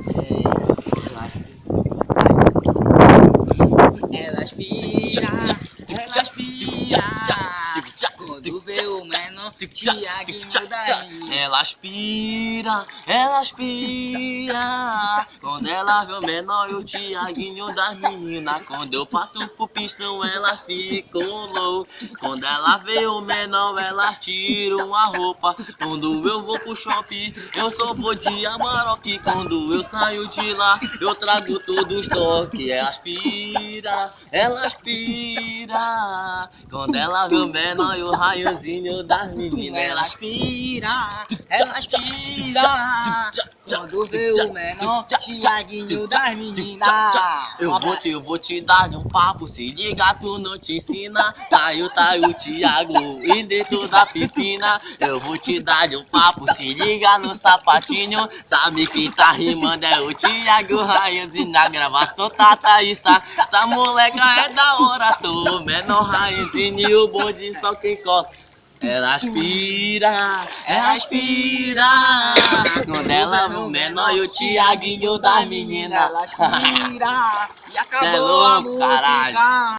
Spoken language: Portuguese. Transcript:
Ela aspira, ela aspira, ela aspira. Quando vê o menor, Tiaguinho da menina. Ela aspira, ela aspira. Quando ela vê o menor e o Tiaguinho das meninas. Quando eu passo pro pistão, ela fica louca. Quando ela vê o menor, ela tira uma roupa. Quando eu vou pro shopping, eu só vou de Amarok. Quando eu saio de lá, eu trago todo o estoque. Ela aspira, ela aspira. Quando ela vê o menor e o raiozinho das meninas. Ela aspira, ela aspira. Quando vê o menor, Tiaguinho das meninas. Eu vou te dar um papo, se liga, tu não te ensina. Tá o Thiago e dentro da piscina. Eu vou te dar um papo, se liga no sapatinho. Sabe quem tá rimando é o Thiago Raiz. Na gravação tá Thaísa. Essa moleca é da hora, sou o menor Raizinho e o bonde só quem cola. Ela aspira, ela aspira. Quando ela vê o menor e o Tiaguinho das meninas. Ela aspira e Cê é acabou a louco, caralho. música.